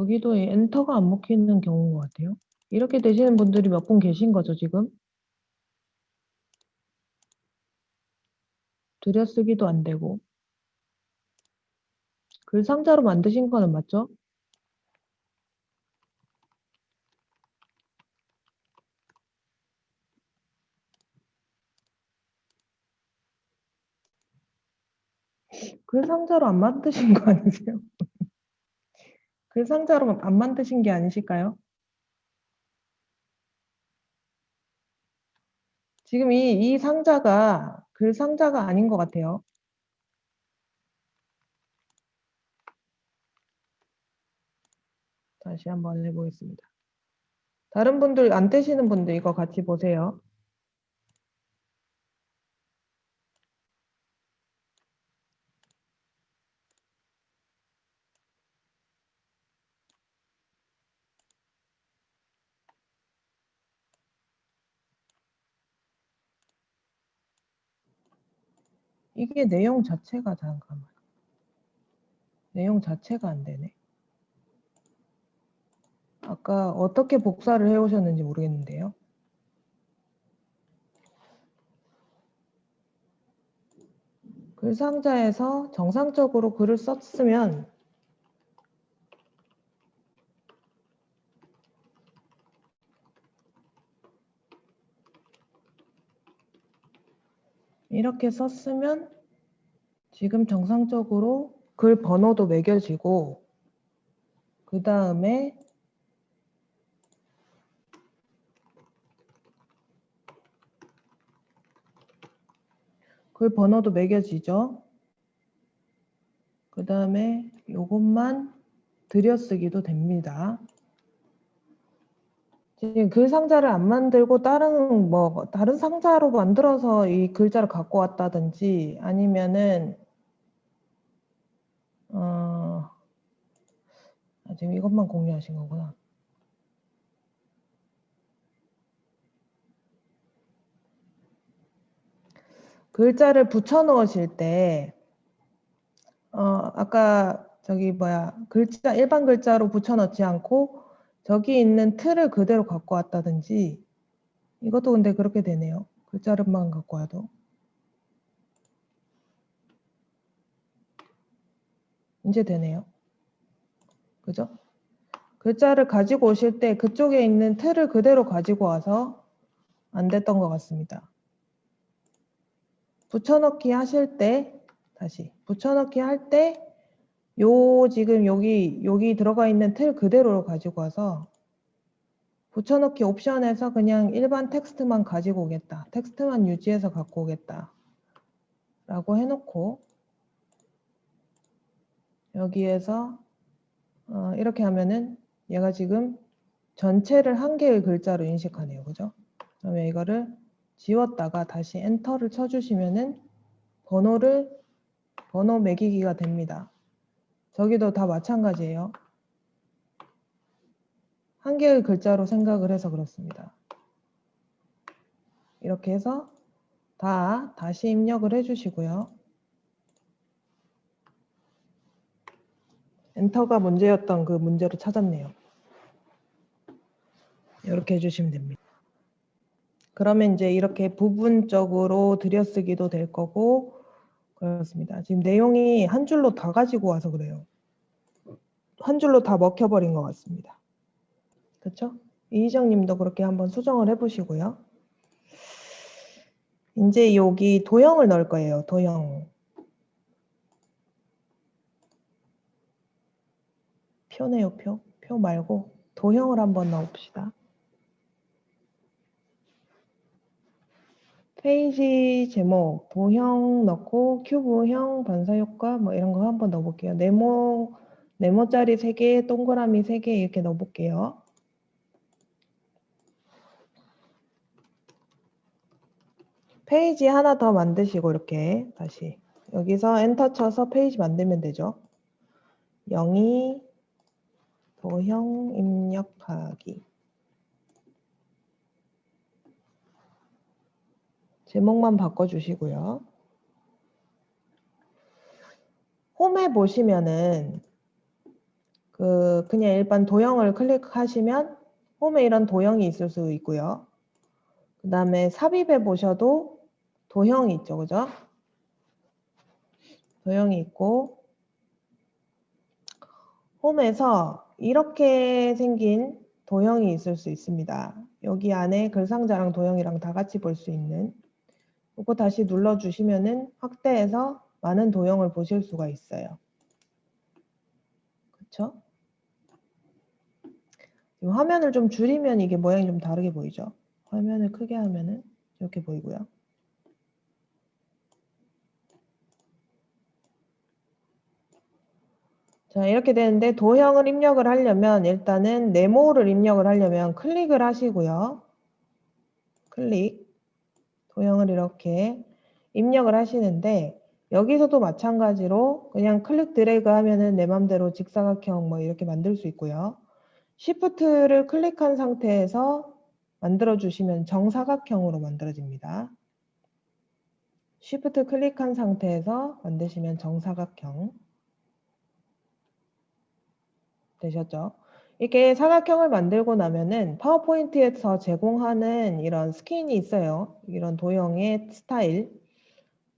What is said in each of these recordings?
여기도 엔터가 안 먹히는 경우인 것 같아요. 이렇게 되시는 분들이 몇 분 계신 거죠, 지금? 들여쓰기도 안 되고. 글 상자로 만드신 거는 맞죠? 글 상자로 안 만드신 거 아니세요? 글 상자로 안 만드신 게 아니실까요? 지금 이 상자가 글 상자가 아닌 것 같아요. 다시 한번 해보겠습니다. 다른 분들 안 떼시는 분들 이거 같이 보세요. 이게 내용 자체가 잠깐만. 내용 자체가 안 되네. 아까 어떻게 복사를 해오셨는지 모르겠는데요. 글 상자에서 정상적으로 글을 썼으면 이렇게 썼으면 지금 정상적으로 글 번호도 매겨지고 그 다음에 글 번호도 매겨지죠. 그 다음에 요것만 들여쓰기도 됩니다. 지금 글 상자를 안 만들고 다른 상자로 만들어서 이 글자를 갖고 왔다든지 아니면은 지금 이것만 공유하신 거구나. 글자를 붙여 넣으실 때 아까 일반 글자로 붙여 넣지 않고 저기 있는 틀을 그대로 갖고 왔다든지 이것도 근데 그렇게 되네요. 글자를만 갖고 와도. 이제 되네요. 그죠? 글자를 가지고 오실 때 그쪽에 있는 틀을 그대로 가지고 와서 안 됐던 것 같습니다. 붙여넣기 하실 때 다시 붙여넣기 할 때 지금 여기 들어가 있는 틀 그대로 가지고 와서 붙여넣기 옵션에서 그냥 일반 텍스트만 가지고 오겠다. 텍스트만 유지해서 갖고 오겠다. 라고 해놓고 여기에서 이렇게 하면은 얘가 지금 전체를 한 개의 글자로 인식하네요. 그죠? 그러면 이거를 지웠다가 다시 엔터를 쳐주시면은 번호 매기기가 됩니다. 저기도 다 마찬가지예요. 한 개의 글자로 생각을 해서 그렇습니다. 이렇게 해서 다시 입력을 해주시고요. 엔터가 문제였던 그 문제로 찾았네요. 이렇게 해주시면 됩니다. 그러면 이제 이렇게 부분적으로 들여쓰기도 될 거고 그렇습니다. 지금 내용이 한 줄로 다 가지고 와서 그래요. 한 줄로 다 먹혀버린 것 같습니다. 그렇죠? 이희정 님도 그렇게 한번 수정을 해보시고요. 이제 여기 도형을 넣을 거예요. 도형. 표네요, 표. 표 말고 도형을 한번 넣읍시다. 페이지 제목, 도형 넣고 큐브형, 반사효과 뭐 이런 거 한번 넣어볼게요. 네모짜리 3개, 동그라미 3개 이렇게 넣어볼게요. 페이지 하나 더 만드시고 이렇게 다시 여기서 엔터 쳐서 페이지 만들면 되죠. 영희 도형 입력하기. 제목만 바꿔주시고요. 홈에 보시면은 그냥 일반 도형을 클릭하시면 홈에 이런 도형이 있을 수 있고요. 그 다음에 삽입해 보셔도 도형이 있죠. 그죠? 도형이 있고 홈에서 이렇게 생긴 도형이 있을 수 있습니다. 여기 안에 글상자랑 도형이랑 다 같이 볼 수 있는 이거 다시 눌러주시면은 확대해서 많은 도형을 보실 수가 있어요. 그쵸? 화면을 좀 줄이면 이게 모양이 좀 다르게 보이죠? 화면을 크게 하면은 이렇게 보이고요. 자, 이렇게 되는데 도형을 입력을 하려면 일단은 네모를 입력을 하려면 클릭을 하시고요. 클릭. 도형을 이렇게 입력을 하시는데 여기서도 마찬가지로 그냥 클릭 드래그 하면은 내 맘대로 직사각형 뭐 이렇게 만들 수 있고요. Shift를 클릭한 상태에서 만들어 주시면 정사각형으로 만들어집니다. Shift 클릭한 상태에서 만드시면 정사각형 되셨죠? 이렇게 사각형을 만들고 나면은 파워포인트에서 제공하는 이런 스킨이 있어요. 이런 도형의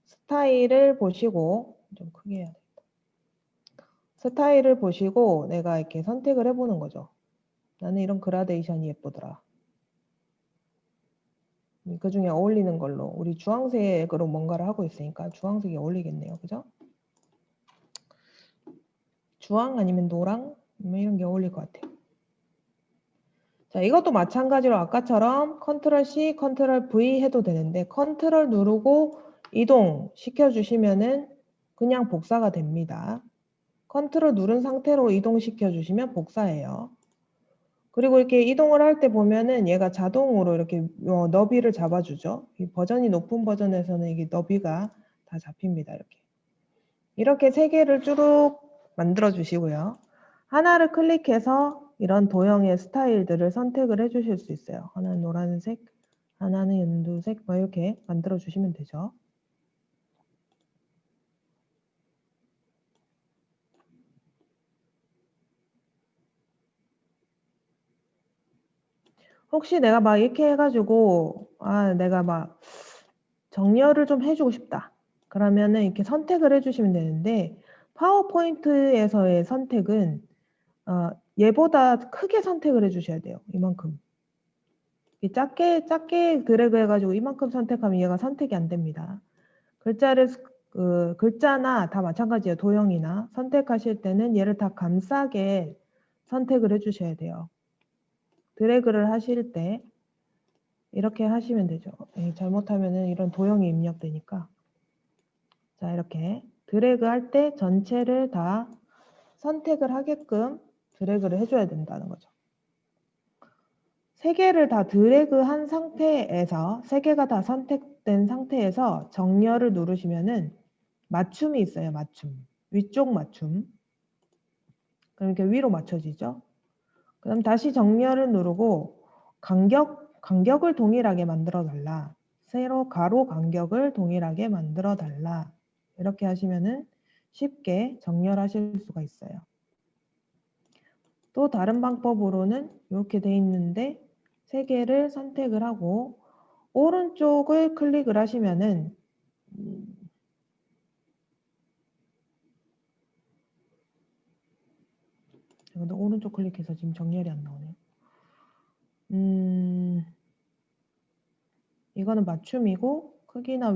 스타일을 보시고 좀 크게 해야 되겠다. 스타일을 보시고 내가 이렇게 선택을 해보는 거죠. 나는 이런 그라데이션이 예쁘더라. 그 중에 어울리는 걸로 우리 주황색으로 뭔가를 하고 있으니까 주황색이 어울리겠네요. 그죠? 주황 아니면 노랑 뭐 이런 게 어울릴 것 같아요. 자, 이것도 마찬가지로 아까처럼 컨트롤 C, 컨트롤 V 해도 되는데 컨트롤 누르고 이동 시켜주시면은 그냥 복사가 됩니다. 컨트롤 누른 상태로 이동시켜 주시면 복사해요. 그리고 이렇게 이동을 할 때 보면은 얘가 자동으로 이렇게 너비를 잡아주죠. 이 버전이 높은 버전에서는 이게 너비가 다 잡힙니다. 이렇게 세 개를 쭉 만들어 주시고요. 하나를 클릭해서 이런 도형의 스타일들을 선택을 해 주실 수 있어요. 하나는 노란색, 하나는 연두색 뭐 이렇게 만들어 주시면 되죠. 혹시 내가 막 이렇게 해가지고 내가 막 정렬을 좀 해주고 싶다. 그러면은 이렇게 선택을 해주시면 되는데 파워포인트에서의 선택은 얘보다 크게 선택을 해주셔야 돼요. 이만큼. 작게 드래그 해가지고 이만큼 선택하면 얘가 선택이 안 됩니다. 글자나 다 마찬가지예요. 도형이나 선택하실 때는 얘를 다 감싸게 선택을 해주셔야 돼요. 드래그를 하실 때 이렇게 하시면 되죠. 잘못하면은 이런 도형이 입력되니까. 자, 이렇게 드래그 할 때 전체를 다 선택을 하게끔 드래그를 해줘야 된다는 거죠. 세 개를 다 드래그 한 상태에서, 세 개가 다 선택된 상태에서 정렬을 누르시면은 맞춤이 있어요. 맞춤. 위쪽 맞춤. 그럼 이렇게 위로 맞춰지죠. 그럼 다시 정렬을 누르고 간격을 동일하게 만들어 달라. 세로 가로 간격을 동일하게 만들어 달라. 이렇게 하시면은 쉽게 정렬하실 수가 있어요. 또 다른 방법으로는 이렇게 돼 있는데 세 개를 선택을 하고 오른쪽을 클릭을 하시면은 오른쪽 클릭해서 지금 정렬이 안 나오네요. 이거는 맞춤이고 크기나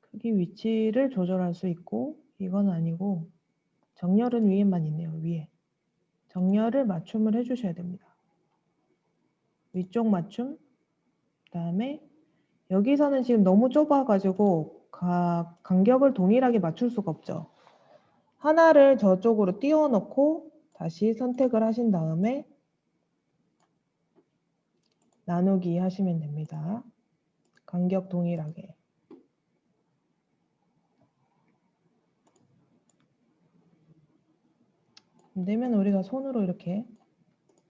크기 위치를 조절할 수 있고 이건 아니고 정렬은 위에만 있네요. 위에. 정렬을 맞춤을 해주셔야 됩니다. 위쪽 맞춤, 그 다음에 여기서는 지금 너무 좁아가지고 간격을 동일하게 맞출 수가 없죠. 하나를 저쪽으로 띄워놓고 다시 선택을 하신 다음에 나누기 하시면 됩니다. 간격 동일하게. 되면 우리가 손으로 이렇게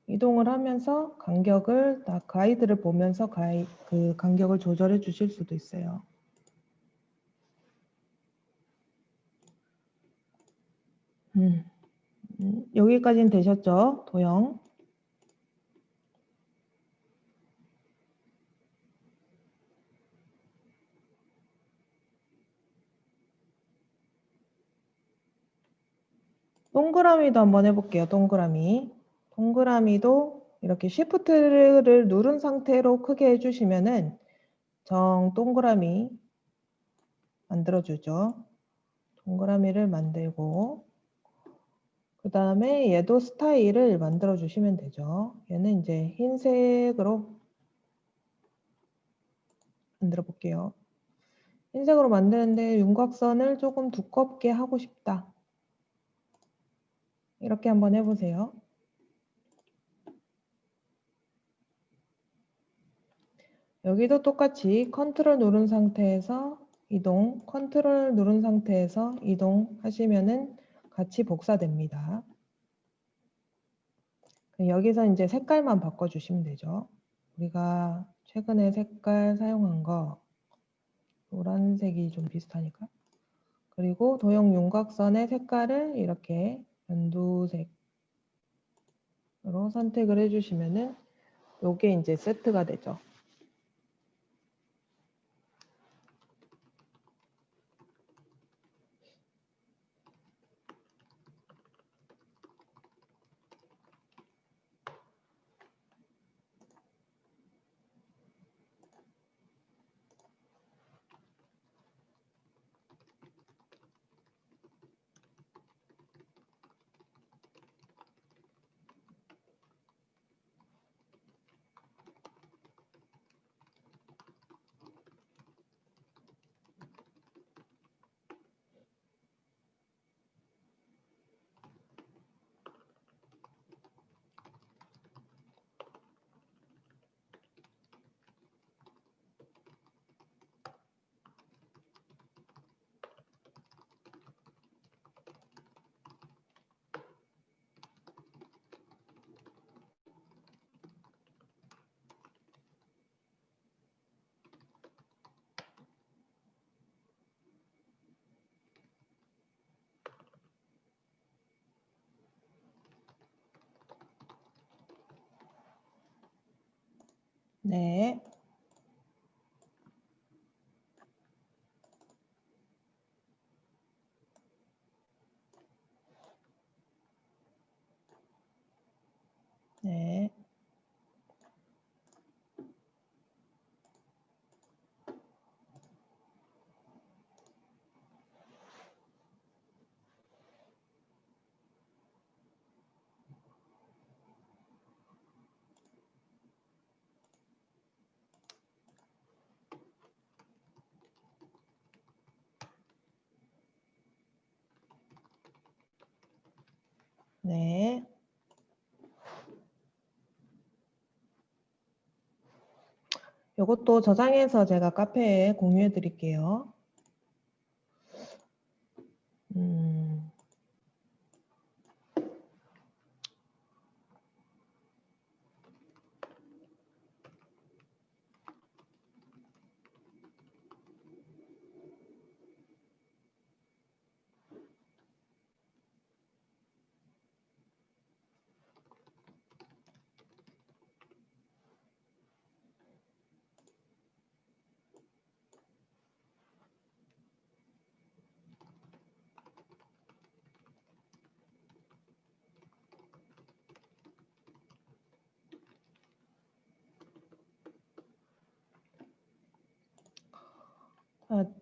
이동을 하면서 간격을 가이드를 보면서 그 간격을 조절해 주실 수도 있어요. 여기까지는 되셨죠? 도형. 동그라미도 한번 해볼게요. 동그라미. 동그라미도 이렇게 Shift를 누른 상태로 크게 해주시면은 정 동그라미 만들어주죠. 동그라미를 만들고 그 다음에 얘도 스타일을 만들어 주시면 되죠. 얘는 이제 흰색으로 만들어 볼게요. 흰색으로 만드는데 윤곽선을 조금 두껍게 하고 싶다. 이렇게 한번 해보세요. 여기도 똑같이 컨트롤 누른 상태에서 이동, 컨트롤 누른 상태에서 이동 하시면은 같이 복사됩니다. 여기서 이제 색깔만 바꿔주시면 되죠. 우리가 최근에 색깔 사용한 거 노란색이 좀 비슷하니까. 그리고 도형 윤곽선의 색깔을 이렇게 연두색으로 선택을 해주시면은 요게 이제 세트가 되죠. 네. 네. 네. 이것도 저장해서 제가 카페에 공유해 드릴게요.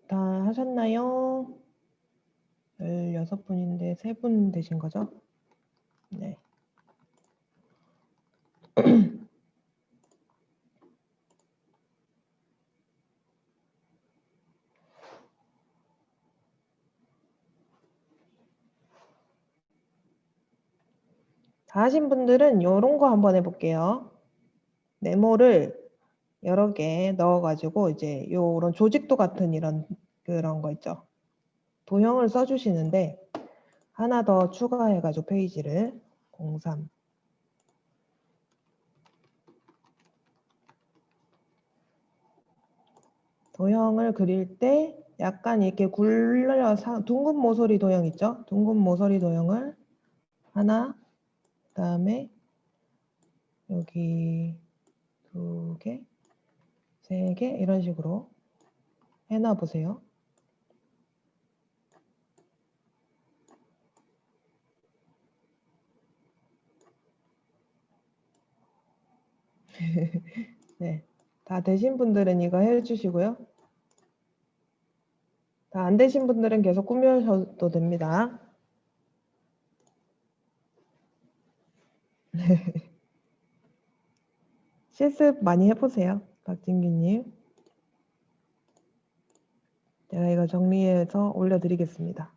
다 하셨나요? 16분인데 3분 되신 거죠? 네. 다 하신 분들은 이런 거 한번 해볼게요. 네모를 여러 개 넣어가지고 이제 요런 조직도 같은 이런 그런 거 있죠. 도형을 써주시는데 하나 더 추가해가지고 페이지를 03 도형을 그릴 때 약간 이렇게 굴려서 둥근 모서리 도형 있죠? 둥근 모서리 도형을 하나, 그다음에 여기 2개, 3개 이런 식으로 해놔 보세요. 네, 다 되신 분들은 이거 해주시고요. 다 안 되신 분들은 계속 꾸며셔도 됩니다. 실습 많이 해보세요, 박진규님. 제가 이거 정리해서 올려드리겠습니다.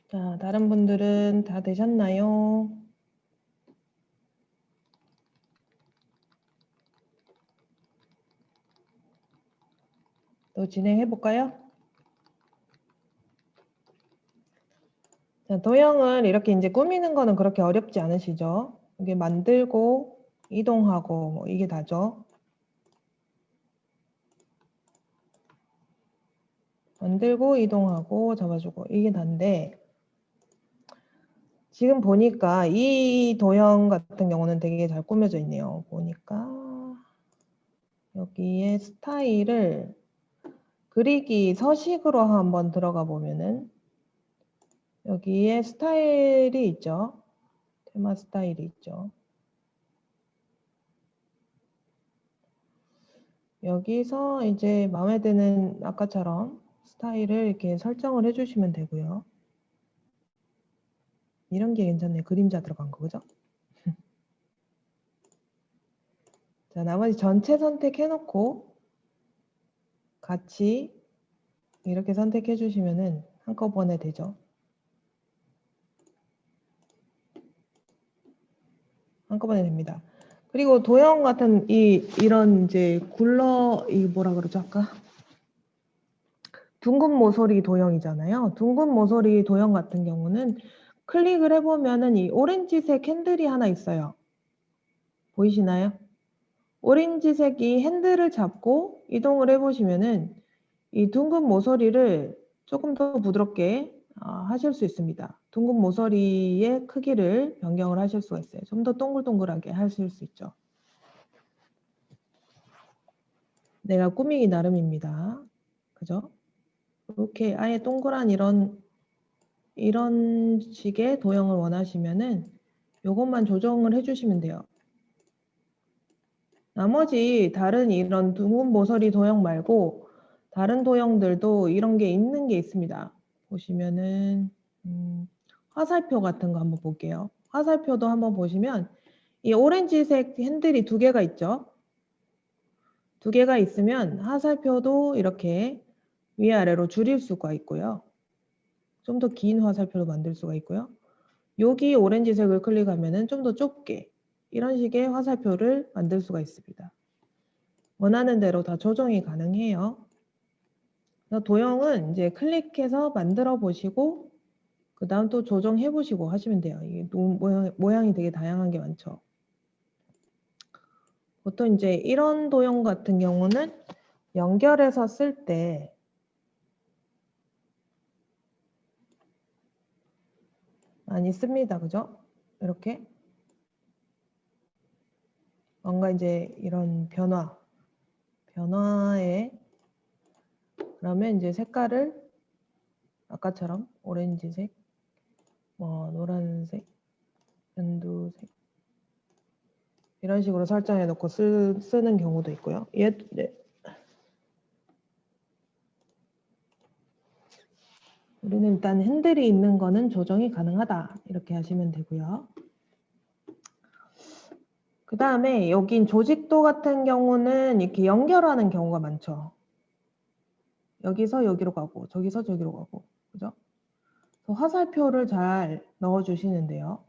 자, 다른 분들은 다 되셨나요? 또 진행해 볼까요? 자, 도형을 이렇게 이제 꾸미는 거는 그렇게 어렵지 않으시죠? 이게 만들고 이동하고 뭐 이게 다죠. 만들고 이동하고 잡아주고 이게 다인데 지금 보니까 이 도형 같은 경우는 되게 잘 꾸며져 있네요. 보니까 여기에 스타일을 그리기 서식으로 한번 들어가 보면은 여기에 스타일이 있죠. 테마 스타일이 있죠. 여기서 이제 마음에 드는 아까처럼 스타일을 이렇게 설정을 해주시면 되고요. 이런 게 괜찮네요. 그림자 들어간 거, 그죠? 자, 나머지 전체 선택해놓고 같이 이렇게 선택해 주시면은 한꺼번에 되죠. 한꺼번에 됩니다. 그리고 도형 같은 이런 이제 이 뭐라 그러죠 아까? 둥근 모서리 도형이잖아요. 둥근 모서리 도형 같은 경우는 클릭을 해보면은 이 오렌지색 핸들이 하나 있어요. 보이시나요? 오렌지색이 핸들을 잡고 이동을 해보시면은 이 둥근 모서리를 조금 더 부드럽게 하실 수 있습니다. 둥근 모서리의 크기를 변경을 하실 수가 있어요. 좀 더 동글동글하게 하실 수 있죠. 내가 꾸미기 나름입니다. 그죠? 이렇게 아예 동그란 이런 식의 도형을 원하시면은 이것만 조정을 해주시면 돼요. 나머지 다른 이런 둥근 모서리 도형 말고 다른 도형들도 이런 게 있는 게 있습니다. 보시면은 화살표 같은 거 한번 볼게요. 화살표도 한번 보시면 이 오렌지색 핸들이 2개가 있죠. 2개가 있으면 화살표도 이렇게 위아래로 줄일 수가 있고요. 좀 더 긴 화살표로 만들 수가 있고요. 여기 오렌지색을 클릭하면은 좀 더 좁게 이런 식의 화살표를 만들 수가 있습니다. 원하는 대로 다 조정이 가능해요. 도형은 이제 클릭해서 만들어 보시고 그 다음 또 조정해 보시고 하시면 돼요. 이게 모양이 되게 다양한 게 많죠. 보통 이제 이런 도형 같은 경우는 연결해서 쓸 때 많이 씁니다. 그죠? 이렇게 뭔가 이제 이런 변화에 그러면 이제 색깔을 아까처럼 오렌지색, 뭐 노란색, 연두색 이런 식으로 설정해 놓고 쓰는 경우도 있고요. 네. 우리는 일단 핸들이 있는 거는 조정이 가능하다 이렇게 하시면 되고요. 그 다음에 여긴 조직도 같은 경우는 이렇게 연결하는 경우가 많죠. 여기서 여기로 가고 저기서 저기로 가고 그죠? 그래서 화살표를 잘 넣어주시는데요.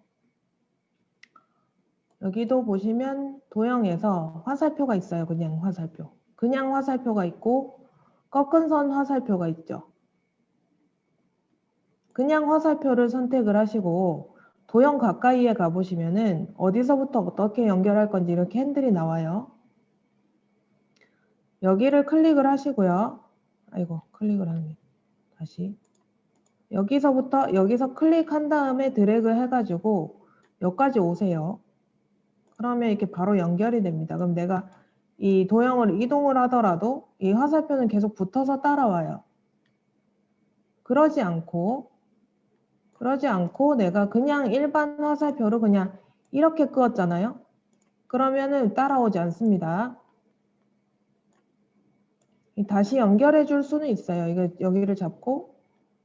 여기도 보시면 도형에서 화살표가 있어요. 그냥 화살표. 그냥 화살표가 있고 꺾은 선 화살표가 있죠. 그냥 화살표를 선택을 하시고 도형 가까이에 가보시면은 어디서부터 어떻게 연결할 건지 이렇게 핸들이 나와요. 여기를 클릭을 하시고요. 아이고 클릭을 하네. 다시 여기서 클릭한 다음에 드래그 해가지고 여기까지 오세요. 그러면 이렇게 바로 연결이 됩니다. 그럼 내가 이 도형을 이동을 하더라도 이 화살표는 계속 붙어서 따라와요. 그러지 않고 내가 그냥 일반 화살표로 그냥 이렇게 그었잖아요. 그러면은 따라오지 않습니다. 다시 연결해 줄 수는 있어요. 이거 여기를 잡고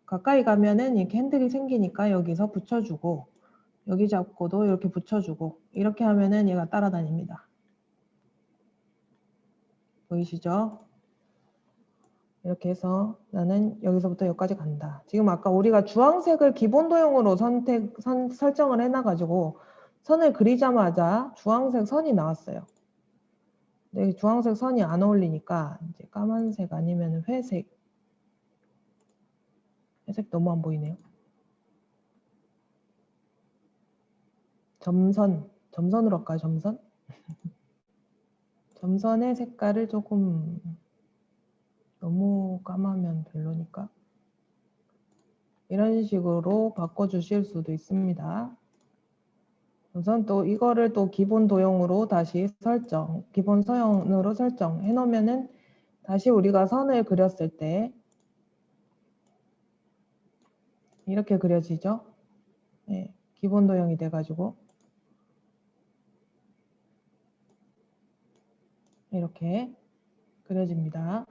가까이 가면은 이렇게 핸들이 생기니까 여기서 붙여주고 여기 잡고도 이렇게 붙여주고 이렇게 하면은 얘가 따라다닙니다. 보이시죠? 이렇게 해서 나는 여기서부터 여기까지 간다. 지금 아까 우리가 주황색을 기본 도형으로 설정을 해놔가지고 선을 그리자마자 주황색 선이 나왔어요. 근데 주황색 선이 안 어울리니까 이제 까만색 아니면 회색. 회색 너무 안 보이네요. 점선으로 할까요? 점선? 점선의 색깔을 조금 너무 까마면 별로니까 이런 식으로 바꿔주실 수도 있습니다. 우선 또 이거를 또 기본 도형으로 다시 기본 서형으로 설정해 놓으면은 다시 우리가 선을 그렸을 때 이렇게 그려지죠. 네, 기본 도형이 돼가지고 이렇게 그려집니다.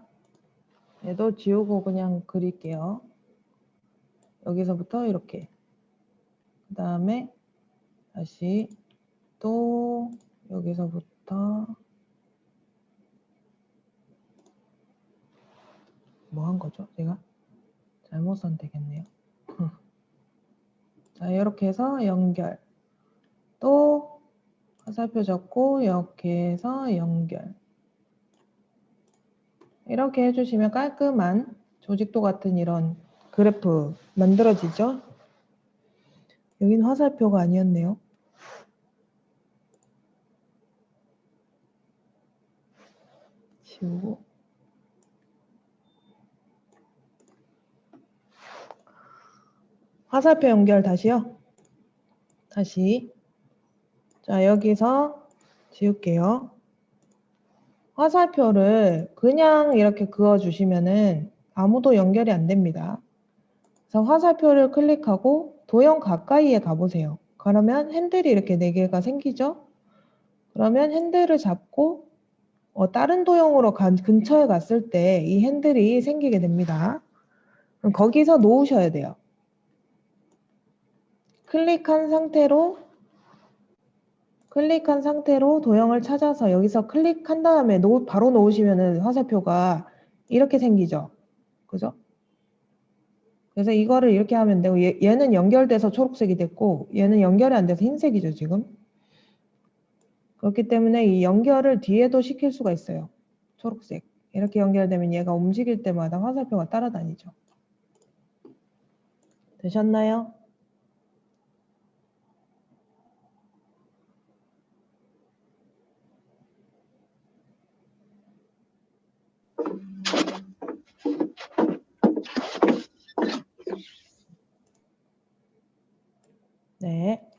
얘도 지우고 그냥 그릴게요. 여기서부터 이렇게 그 다음에 다시 또 여기서부터 뭐 한 거죠? 제가 잘못 선택했네요. 자, 이렇게 해서 연결. 또 화살표 잡고 이렇게 해서 연결. 이렇게 해주시면 깔끔한 조직도 같은 이런 그래프 만들어지죠? 여기는 화살표가 아니었네요. 지우고. 화살표 연결 다시요. 다시. 자, 여기서 지울게요. 화살표를 그냥 이렇게 그어주시면은 아무도 연결이 안 됩니다. 그래서 화살표를 클릭하고 도형 가까이에 가보세요. 그러면 핸들이 이렇게 4개가 생기죠? 그러면 핸들을 잡고 다른 도형으로 근처에 갔을 때 이 핸들이 생기게 됩니다. 그럼 거기서 놓으셔야 돼요. 클릭한 상태로 도형을 찾아서 여기서 클릭한 다음에 바로 놓으시면 화살표가 이렇게 생기죠. 그죠? 그래서 이거를 이렇게 하면 되고 얘는 연결돼서 초록색이 됐고 얘는 연결이 안 돼서 흰색이죠 지금. 그렇기 때문에 이 연결을 뒤에도 시킬 수가 있어요. 초록색. 이렇게 연결되면 얘가 움직일 때마다 화살표가 따라다니죠. 되셨나요? 네.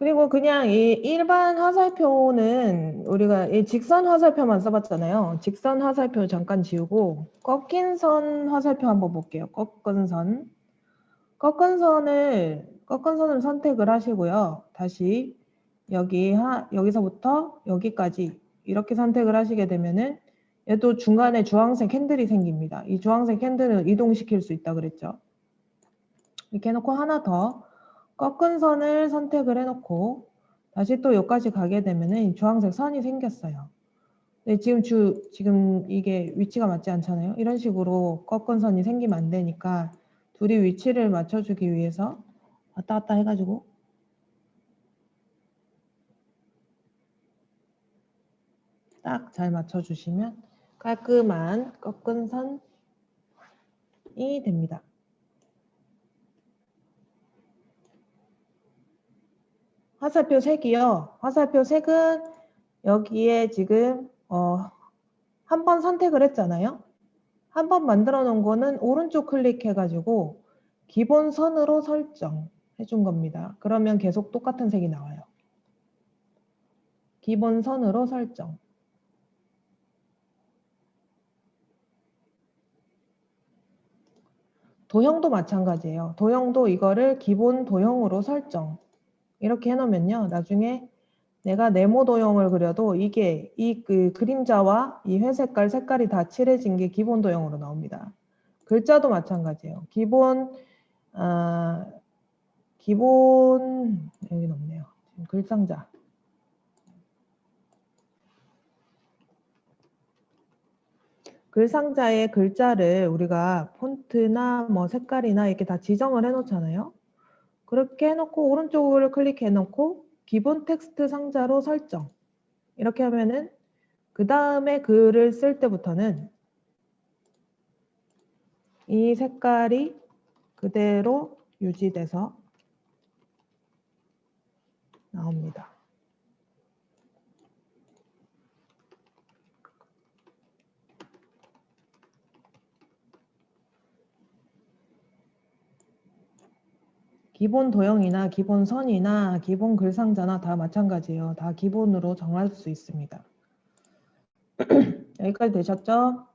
그리고 그냥 이 일반 화살표는 우리가 이 직선 화살표만 써봤잖아요. 직선 화살표 잠깐 지우고 꺾인 선 화살표 한번 볼게요. 꺾은 선. 꺾은 선을 선택을 하시고요. 다시 여기서부터 여기까지 이렇게 선택을 하시게 되면은 얘도 중간에 주황색 핸들이 생깁니다. 이 주황색 핸들을 이동시킬 수 있다 그랬죠. 이렇게 해놓고 하나 더 꺾은 선을 선택을 해놓고 다시 또 여기까지 가게 되면은 주황색 선이 생겼어요. 근데 지금 이게 위치가 맞지 않잖아요. 이런 식으로 꺾은 선이 생기면 안 되니까 둘이 위치를 맞춰주기 위해서 왔다 갔다 해가지고 딱 잘 맞춰주시면 깔끔한 꺾은 선이 됩니다. 화살표 색이요. 화살표 색은 여기에 지금 한 번 선택을 했잖아요. 한 번 만들어 놓은 거는 오른쪽 클릭해가지고 기본 선으로 설정 해준 겁니다. 그러면 계속 똑같은 색이 나와요. 기본 선으로 설정. 도형도 마찬가지예요. 도형도 이거를 기본 도형으로 설정. 이렇게 해놓으면요. 나중에 내가 네모 도형을 그려도 이게 그 그림자와 이 회색깔 색깔이 다 칠해진 게 기본 도형으로 나옵니다. 글자도 마찬가지예요. 기본 여기는 없네요. 지금 글상자. 글상자의 글자를 우리가 폰트나 뭐 색깔이나 이렇게 다 지정을 해 놓잖아요. 그렇게 해놓고 오른쪽을 클릭해 놓고 기본 텍스트 상자로 설정. 이렇게 하면은 그 다음에 글을 쓸 때부터는 이 색깔이 그대로 유지돼서 나옵니다. 기본 도형이나 기본 선이나 기본 글상자나 다 마찬가지예요. 다 기본으로 정할 수 있습니다. 여기까지 되셨죠?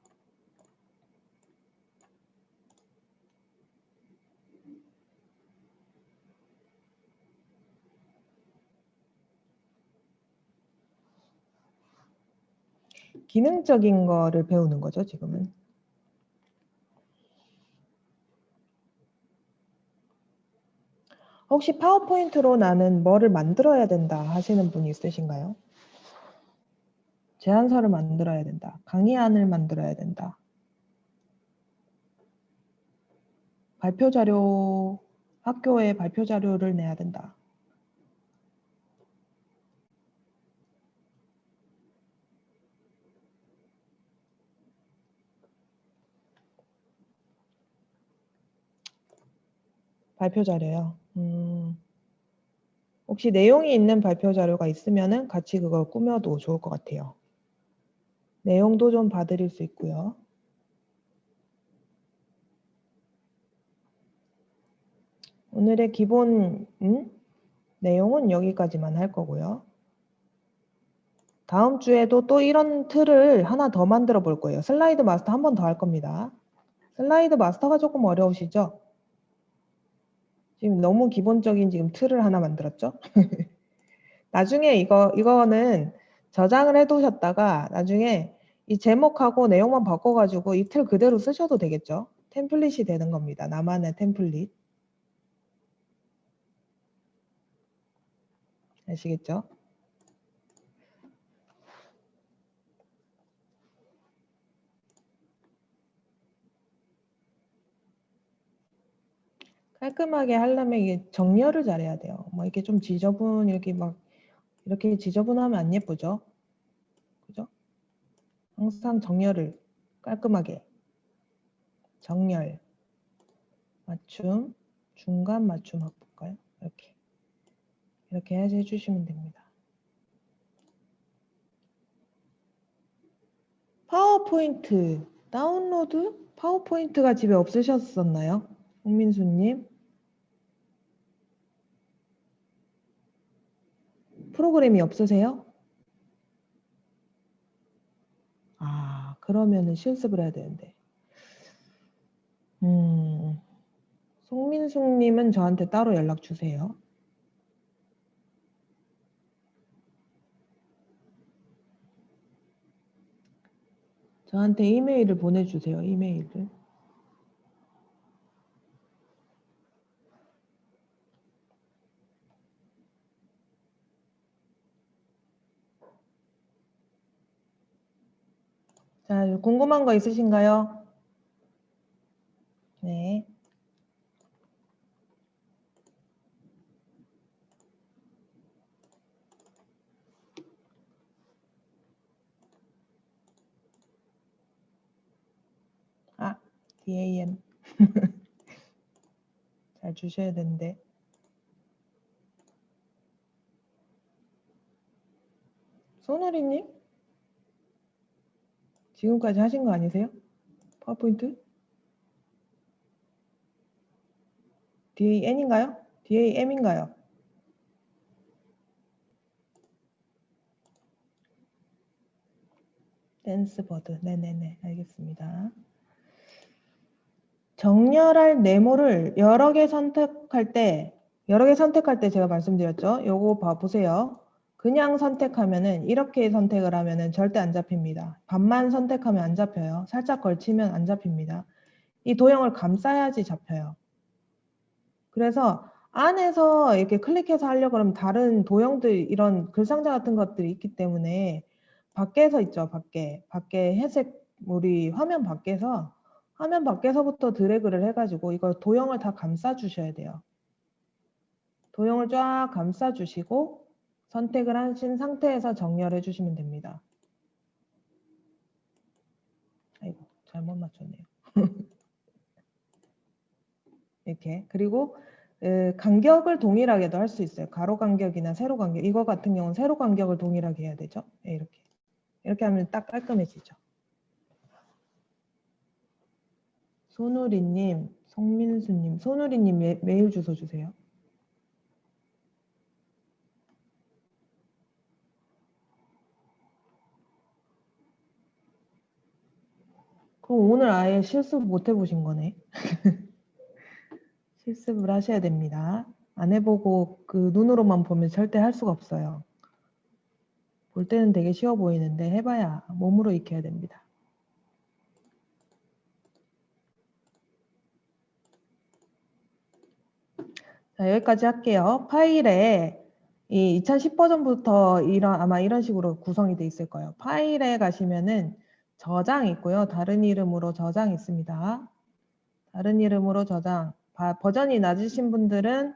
기능적인 거를 배우는 거죠, 지금은. 혹시 파워포인트로 나는 뭐를 만들어야 된다 하시는 분이 있으신가요? 제안서를 만들어야 된다. 강의안을 만들어야 된다. 발표 자료, 학교에 발표 자료를 내야 된다. 발표 자료요. 혹시 내용이 있는 발표 자료가 있으면은 같이 그걸 꾸며도 좋을 것 같아요. 내용도 좀 봐드릴 수 있고요. 오늘의 기본 내용은 여기까지만 할 거고요. 다음 주에도 또 이런 틀을 하나 더 만들어 볼 거예요. 슬라이드 마스터 한 번 더 할 겁니다. 슬라이드 마스터가 조금 어려우시죠? 지금 너무 기본적인 지금 틀을 하나 만들었죠? 나중에 이거는 저장을 해두셨다가 나중에 이 제목하고 내용만 바꿔가지고 이 틀 그대로 쓰셔도 되겠죠? 템플릿이 되는 겁니다. 나만의 템플릿. 아시겠죠? 깔끔하게 하려면 이게 정렬을 잘해야 돼요. 뭐 이렇게 좀 이렇게 지저분하면 안 예쁘죠? 그죠? 항상 정렬을 깔끔하게 정렬, 맞춤, 중간 맞춤 해볼까요? 이렇게 해주시면 됩니다. 파워포인트 다운로드? 파워포인트가 집에 없으셨었나요? 홍민수님? 프로그램이 없으세요? 아, 그러면은 실습을 해야 되는데. 송민숙님은 저한테 따로 연락 주세요. 저한테 이메일을 보내주세요. 이메일을. 자, 궁금한 거 있으신가요? 네. 아, DAM. 잘 주셔야 되는데. 소나리님? 지금까지 하신 거 아니세요? 파워포인트? DAN인가요? DAM인가요? 댄스버드. 네네네. 알겠습니다. 정렬할 네모를 여러 개 선택할 때 제가 말씀드렸죠. 요거 봐보세요. 그냥 선택하면은 이렇게 선택을 하면은 절대 안 잡힙니다. 반만 선택하면 안 잡혀요. 살짝 걸치면 안 잡힙니다. 이 도형을 감싸야지 잡혀요. 그래서 안에서 이렇게 클릭해서 하려고 그러면 다른 도형들 이런 글상자 같은 것들이 있기 때문에 밖에서 있죠. 밖에 회색 우리 화면 밖에서부터 드래그를 해가지고 이거 도형을 다 감싸 주셔야 돼요. 도형을 쫙 감싸 주시고 선택을 하신 상태에서 정렬해 주시면 됩니다. 아이고 잘못 맞췄네요. 이렇게 그리고 간격을 동일하게도 할 수 있어요. 가로 간격이나 세로 간격. 이거 같은 경우는 세로 간격을 동일하게 해야 되죠. 네, 이렇게 하면 딱 깔끔해지죠. 손우리님, 송민수님, 손우리님 메일 주소 주세요. 그럼 오늘 아예 실습 못 해보신 거네. 실습을 하셔야 됩니다. 안 해보고 그 눈으로만 보면 절대 할 수가 없어요. 볼 때는 되게 쉬워 보이는데 해봐야 몸으로 익혀야 됩니다. 자, 여기까지 할게요. 파일에 이 2010 버전부터 아마 이런 식으로 구성이 돼 있을 거예요. 파일에 가시면은 저장 있고요. 다른 이름으로 저장 있습니다. 다른 이름으로 저장. 버전이 낮으신 분들은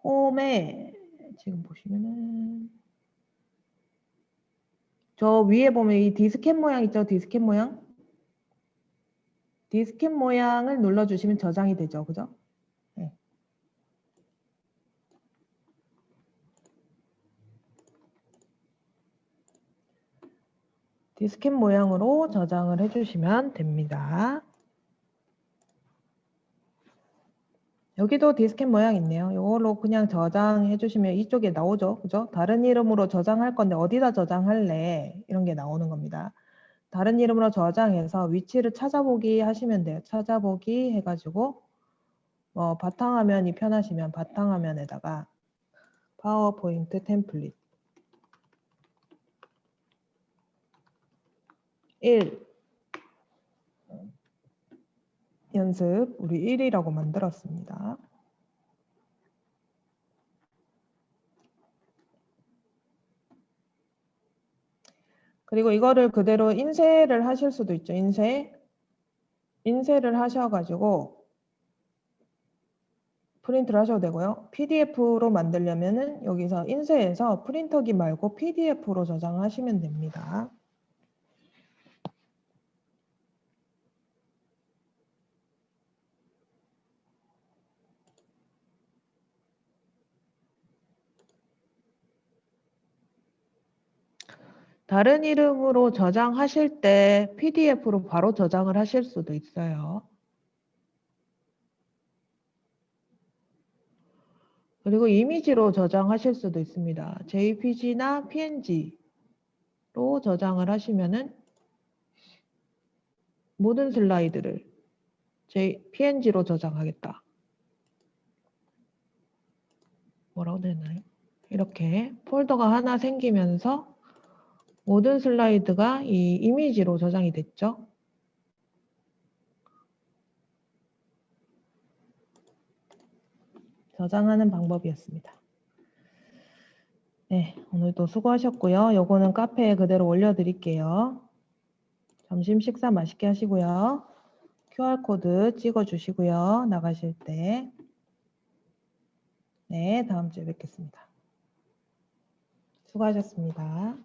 홈에 지금 보시면은 저 위에 보면 이 디스켓 모양 있죠? 디스켓 모양? 디스켓 모양을 눌러주시면 저장이 되죠. 그죠? 네. 디스켓 모양으로 저장을 해주시면 됩니다. 여기도 디스켓 모양 있네요. 이걸로 그냥 저장해 주시면 이쪽에 나오죠. 그죠? 다른 이름으로 저장할 건데 어디다 저장할래? 이런 게 나오는 겁니다. 다른 이름으로 저장해서 위치를 찾아보기 하시면 돼요. 찾아보기 해가지고 바탕화면이 편하시면 바탕화면에다가 파워포인트 템플릿 1 연습 우리 1이라고 만들었습니다. 그리고 이거를 그대로 인쇄를 하실 수도 있죠. 인쇄를 하셔가지고 프린트를 하셔도 되고요. PDF로 만들려면은 여기서 인쇄해서 프린터기 말고 PDF로 저장하시면 됩니다. 다른 이름으로 저장하실 때 PDF로 바로 저장을 하실 수도 있어요. 그리고 이미지로 저장하실 수도 있습니다. JPG나 PNG로 저장을 하시면은 모든 슬라이드를 PNG로 저장하겠다. 뭐라고 되나요? 이렇게 폴더가 하나 생기면서 모든 슬라이드가 이 이미지로 저장이 됐죠. 저장하는 방법이었습니다. 네, 오늘도 수고하셨고요. 요거는 카페에 그대로 올려드릴게요. 점심 식사 맛있게 하시고요. QR코드 찍어주시고요. 나가실 때. 네, 다음 주에 뵙겠습니다. 수고하셨습니다.